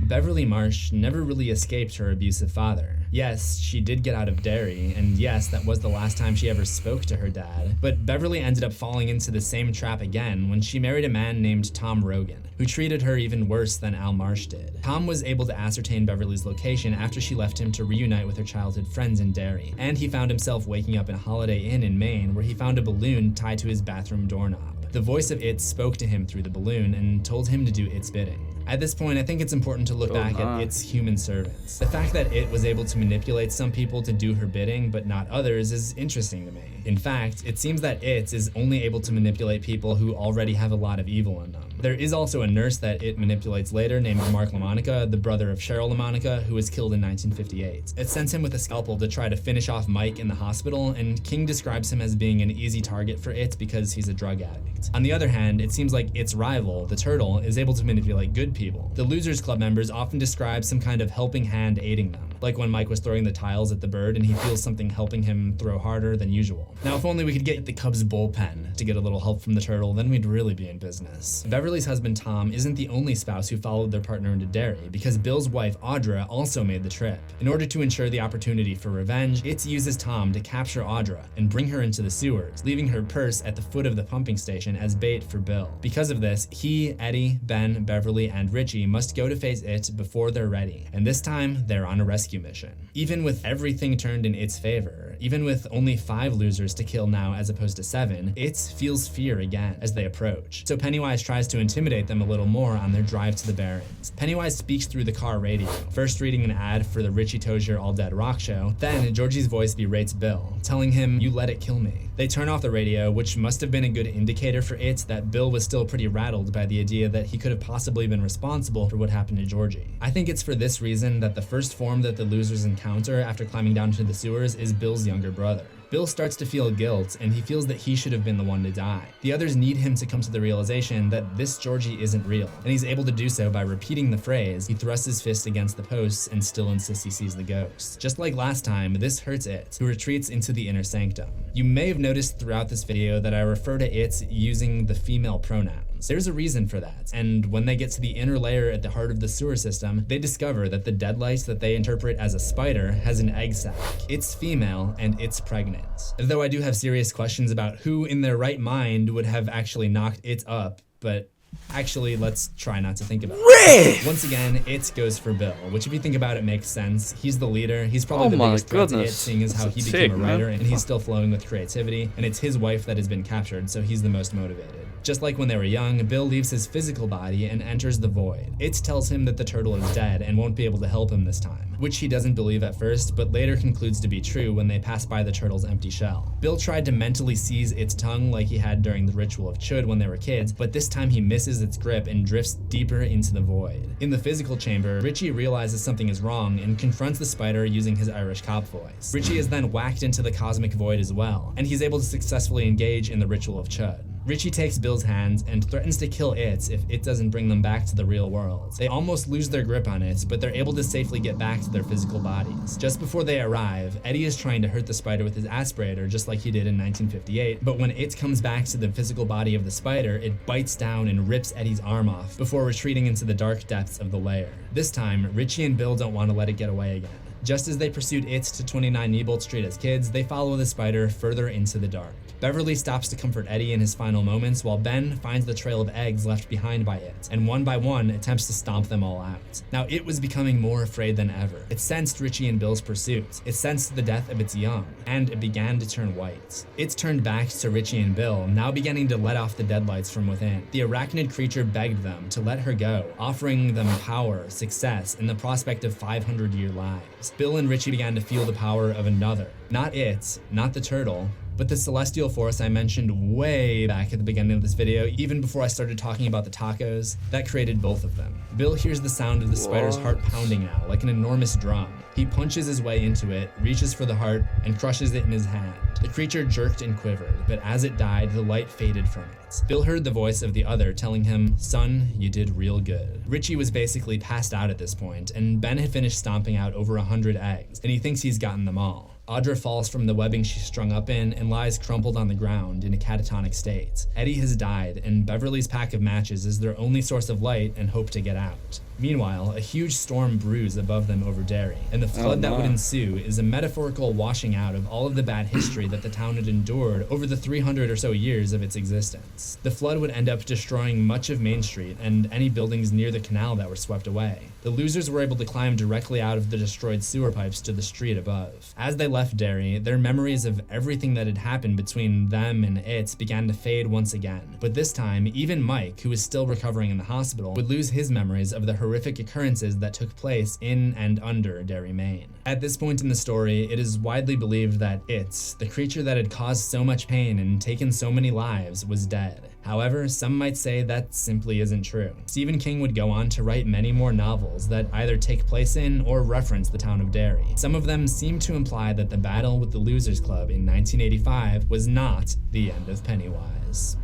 S2: Beverly Marsh never really escaped her abusive father. Yes, she did get out of Derry, and yes, that was the last time she ever spoke to her dad, but Beverly ended up falling into the same trap again when she married a man named Tom Rogan, who treated her even worse than Al Marsh did. Tom was able to ascertain Beverly's location after she left him to reunite with her childhood friends in Derry, and he found himself waking up in a Holiday Inn in Maine where he found a balloon tied to his bathroom doorknob. The voice of It spoke to him through the balloon and told him to do It's bidding. At this point, I think it's important to look back at It's human servants. The fact that It was able to manipulate some people to do her bidding, but not others, is interesting to me. In fact, it seems that It is only able to manipulate people who already have a lot of evil in them. There is also a nurse that It manipulates later named Mark LaMonica, the brother of Cheryl LaMonica, who was killed in 1958. It sends him with a scalpel to try to finish off Mike in the hospital, and King describes him as being an easy target for It because he's a drug addict. On the other hand, it seems like It's rival, the turtle, is able to manipulate good people. The Losers Club members often describe some kind of helping hand aiding them. like when Mike was throwing the tiles at the bird and he feels something helping him throw harder than usual. Now, if only we could get the Cubs bullpen to get a little help from the turtle, then we'd really be in business. Beverly's husband Tom isn't the only spouse who followed their partner into Derry, because Bill's wife Audra also made the trip. In order to ensure the opportunity for revenge, it uses Tom to capture Audra and bring her into the sewers, leaving her purse at the foot of the pumping station as bait for Bill. Because of this, he, Eddie, Ben, Beverly, and Richie must go to face it before they're ready, and this time they're on a rescue mission. Even with everything turned in its favor, even with only 5 losers to kill now as opposed to 7, it feels fear again as they approach. So Pennywise tries to intimidate them a little more on their drive to the Barrens. Pennywise speaks through the car radio, first reading an ad for the Richie Tozier All Dead rock show, then Georgie's voice berates Bill, telling him, "You let it kill me." They turn off the radio, which must have been a good indicator for it that Bill was still pretty rattled by the idea that he could have possibly been responsible for what happened to Georgie. I think it's for this reason that the first form that the losers encounter after climbing down into the sewers is Bill's younger brother. Bill starts to feel guilt, and he feels that he should have been the one to die. The others need him to come to the realization that this Georgie isn't real, and he's able to do so by repeating the phrase. He thrusts his fist against the posts and still insists he sees the ghost. Just like last time, this hurts it, who retreats into the inner sanctum. You may have noticed throughout this video that I refer to it using the female pronouns. There's a reason for that, and when they get to the inner layer at the heart of the sewer system, they discover that the deadlight that they interpret as a spider has an egg sac. It's female, and it's pregnant. Though I do have serious questions about who in their right mind would have actually knocked it up, but actually, let's try not to think about it. Once again, it goes for Bill, which if you think about it makes sense. He's the leader. He's probably the biggest threat to it, seeing as how he became a writer, and he's still flowing with creativity, and it's his wife that has been captured, so he's the most motivated. Just like when they were young, Bill leaves his physical body and enters the void. It tells him that the turtle is dead and won't be able to help him this time, which he doesn't believe at first, but later concludes to be true when they pass by the turtle's empty shell. Bill tried to mentally seize its tongue like he had during the ritual of Chud when they were kids, but this time he misses its grip and drifts deeper into the void. In the physical chamber, Richie realizes something is wrong and confronts the spider using his Irish cop voice. Richie is then whacked into the cosmic void as well, and he's able to successfully engage in the ritual of Chud. Richie takes Bill's hands and threatens to kill it if it doesn't bring them back to the real world. They almost lose their grip on it, but they're able to safely get back to their physical bodies. Just before they arrive, Eddie is trying to hurt the spider with his aspirator just like he did in 1958, but when it comes back to the physical body of the spider, it bites down and rips Eddie's arm off before retreating into the dark depths of the lair. This time, Richie and Bill don't want to let it get away again. Just as they pursued it to 29 Neibolt Street as kids, they follow the spider further into the dark. Beverly stops to comfort Eddie in his final moments, while Ben finds the trail of eggs left behind by it, and one by one attempts to stomp them all out. Now, it was becoming more afraid than ever. It sensed Richie and Bill's pursuit. It sensed the death of its young, and it began to turn white. It turned back to Richie and Bill, now beginning to let off the deadlights from within. The arachnid creature begged them to let her go, offering them power, success, and the prospect of 500-year lives. Bill and Richie began to feel the power of another. Not it, not the turtle, but the celestial force I mentioned way back at the beginning of this video, even before I started talking about the tacos, that created both of them. Bill hears the sound of the spider's heart pounding now, like an enormous drum. He punches his way into it, reaches for the heart, and crushes it in his hand. The creature jerked and quivered, but as it died, the light faded from it. Bill heard the voice of the other telling him, "Son, you did real good." Richie was basically passed out at this point, and Ben had finished stomping out over 100 eggs, and he thinks he's gotten them all. Audra falls from the webbing she's strung up in and lies crumpled on the ground in a catatonic state. Eddie has died, and Beverly's pack of matches is their only source of light and hope to get out. Meanwhile, a huge storm brews above them over Derry, and the flood that would ensue is a metaphorical washing out of all of the bad history that the town had endured over the 300 or so years of its existence. The flood would end up destroying much of Main Street and any buildings near the canal that were swept away. The losers were able to climb directly out of the destroyed sewer pipes to the street above. As they left Derry, their memories of everything that had happened between them and it began to fade once again. But this time, even Mike, who was still recovering in the hospital, would lose his memories of the horrific occurrences that took place in and under Derry, Maine. At this point in the story, it is widely believed that it, the creature that had caused so much pain and taken so many lives, was dead. However, some might say that simply isn't true. Stephen King would go on to write many more novels that either take place in or reference the town of Derry. Some of them seem to imply that the battle with the Losers Club in 1985 was not the end of Pennywise.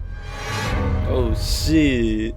S1: Oh shit.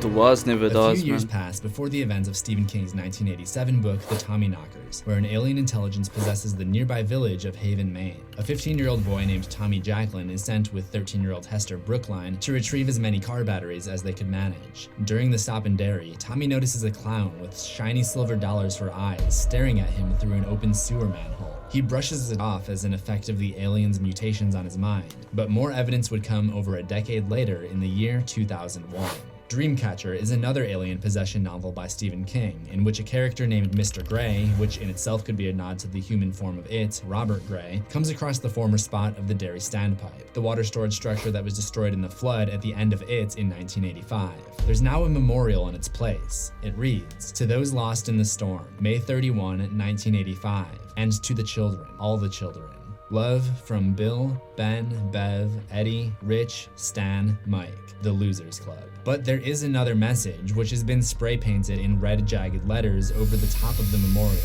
S1: The Wise never
S2: A
S1: dies,
S2: few years
S1: man.
S2: passed before the events of Stephen King's 1987 book, The Tommyknockers, where an alien intelligence possesses the nearby village of Haven, Maine. A 15-year-old boy named Tommy Jacklin is sent with 13-year-old Hester Brookline to retrieve as many car batteries as they could manage. During the stop in Derry, Tommy notices a clown with shiny silver dollars for eyes staring at him through an open sewer manhole. He brushes it off as an effect of the alien's mutations on his mind, but more evidence would come over a decade later in the year 2001. Dreamcatcher is another alien possession novel by Stephen King, in which a character named Mr. Gray, which in itself could be a nod to the human form of it, Robert Gray, comes across the former spot of the Derry Standpipe, the water storage structure that was destroyed in the flood at the end of it in 1985. There's now a memorial in its place. It reads, "To those lost in the storm, May 31, 1985, and to the children, all the children. Love from Bill, Ben, Bev, Eddie, Rich, Stan, Mike, the Losers Club." But there is another message which has been spray painted in red jagged letters over the top of the memorial,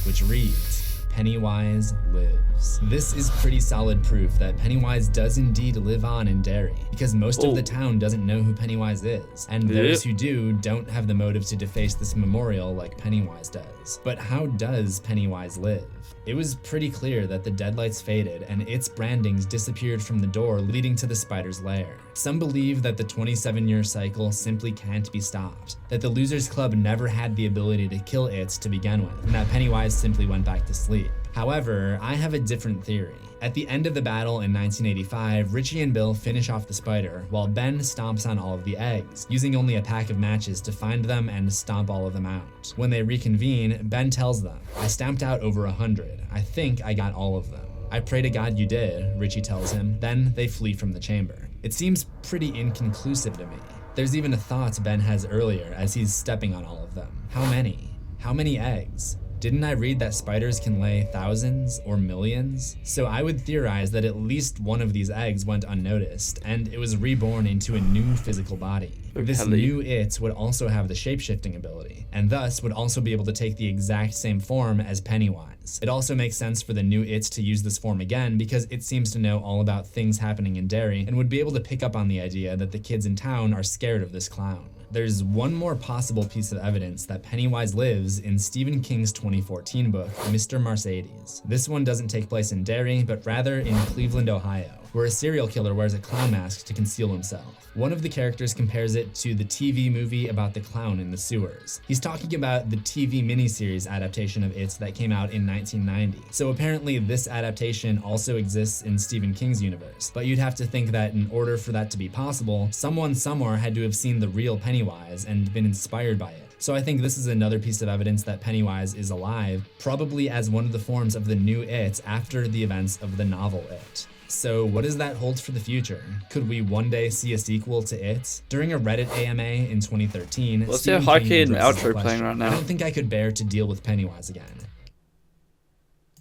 S2: which reads, "Pennywise lives." This is pretty solid proof that Pennywise does indeed live on in Derry, because most of the town doesn't know who Pennywise is, and those who do don't have the motive to deface this memorial like Pennywise does. But how does Pennywise live? It was pretty clear that the deadlights faded and its brandings disappeared from the door leading to the spider's lair. Some believe that the 27-year cycle simply can't be stopped, that the Losers Club never had the ability to kill it to begin with, and that Pennywise simply went back to sleep. However, I have a different theory. At the end of the battle in 1985, Richie and Bill finish off the spider, while Ben stomps on all of the eggs, using only a pack of matches to find them and stomp all of them out. When they reconvene, Ben tells them, "I stamped out over 100. I think I got all of them." "I pray to God you did," Richie tells him. Then they flee from the chamber. It seems pretty inconclusive to me. There's even a thought Ben has earlier as he's stepping on all of them. How many? How many eggs? Didn't I read that spiders can lay thousands or millions? So I would theorize that at least one of these eggs went unnoticed, and it was reborn into a new physical body. This new it would also have the shape-shifting ability, and thus would also be able to take the exact same form as Pennywise. It also makes sense for the new it to use this form again because it seems to know all about things happening in Derry and would be able to pick up on the idea that the kids in town are scared of this clown. There's one more possible piece of evidence that Pennywise lives in Stephen King's 2014 book, Mr. Mercedes. This one doesn't take place in Derry, but rather in Cleveland, Ohio, where a serial killer wears a clown mask to conceal himself. One of the characters compares it to the TV movie about the clown in the sewers. He's talking about the TV miniseries adaptation of it that came out in 1990. So apparently this adaptation also exists in Stephen King's universe, but you'd have to think that in order for that to be possible, someone somewhere had to have seen the real Pennywise and been inspired by it. So I think this is another piece of evidence that Pennywise is alive, probably as one of the forms of the new it after the events of the novel It. So what does that hold for the future? Could we one day see a sequel to It? During a Reddit AMA in 2013,
S1: Let's see a
S2: Stephen King
S1: high-key and
S2: addresses the
S1: outro playing
S2: question,
S1: right now.
S2: "I don't think I could bear to deal with Pennywise again."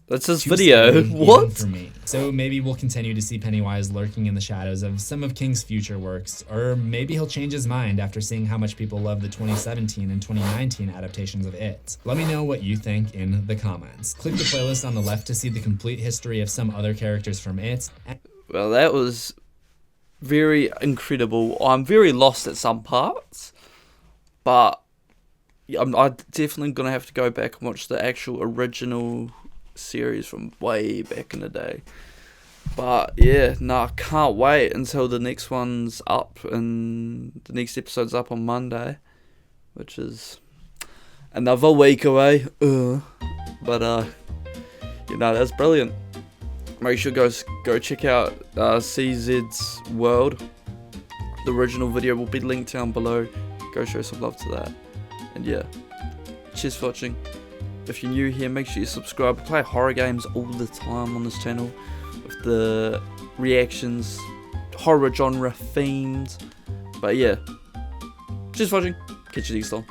S1: That's his
S2: Too
S1: video.
S2: scary, even
S1: What?
S2: for me. So maybe we'll continue to see Pennywise lurking in the shadows of some of King's future works, or maybe he'll change his mind after seeing how much people love the 2017 and 2019 adaptations of It. Let me know what you think in the comments. Click the playlist on the left to see the complete history of some other characters from It.
S1: Well, that was very incredible. I'm very lost at some parts, but I'm definitely going to have to go back and watch the actual original series from way back in the day. But yeah, I can't wait until the next one's up, and the next episode's up on Monday, which is another week away. But that's brilliant. Make sure go check out CZ's World. The original video will be linked down below. Go show some love to that. And yeah, cheers for watching. If you're new here, make sure you subscribe. I play horror games all the time on this channel with the reactions, horror genre themed. But yeah, cheers for watching. Catch you next time.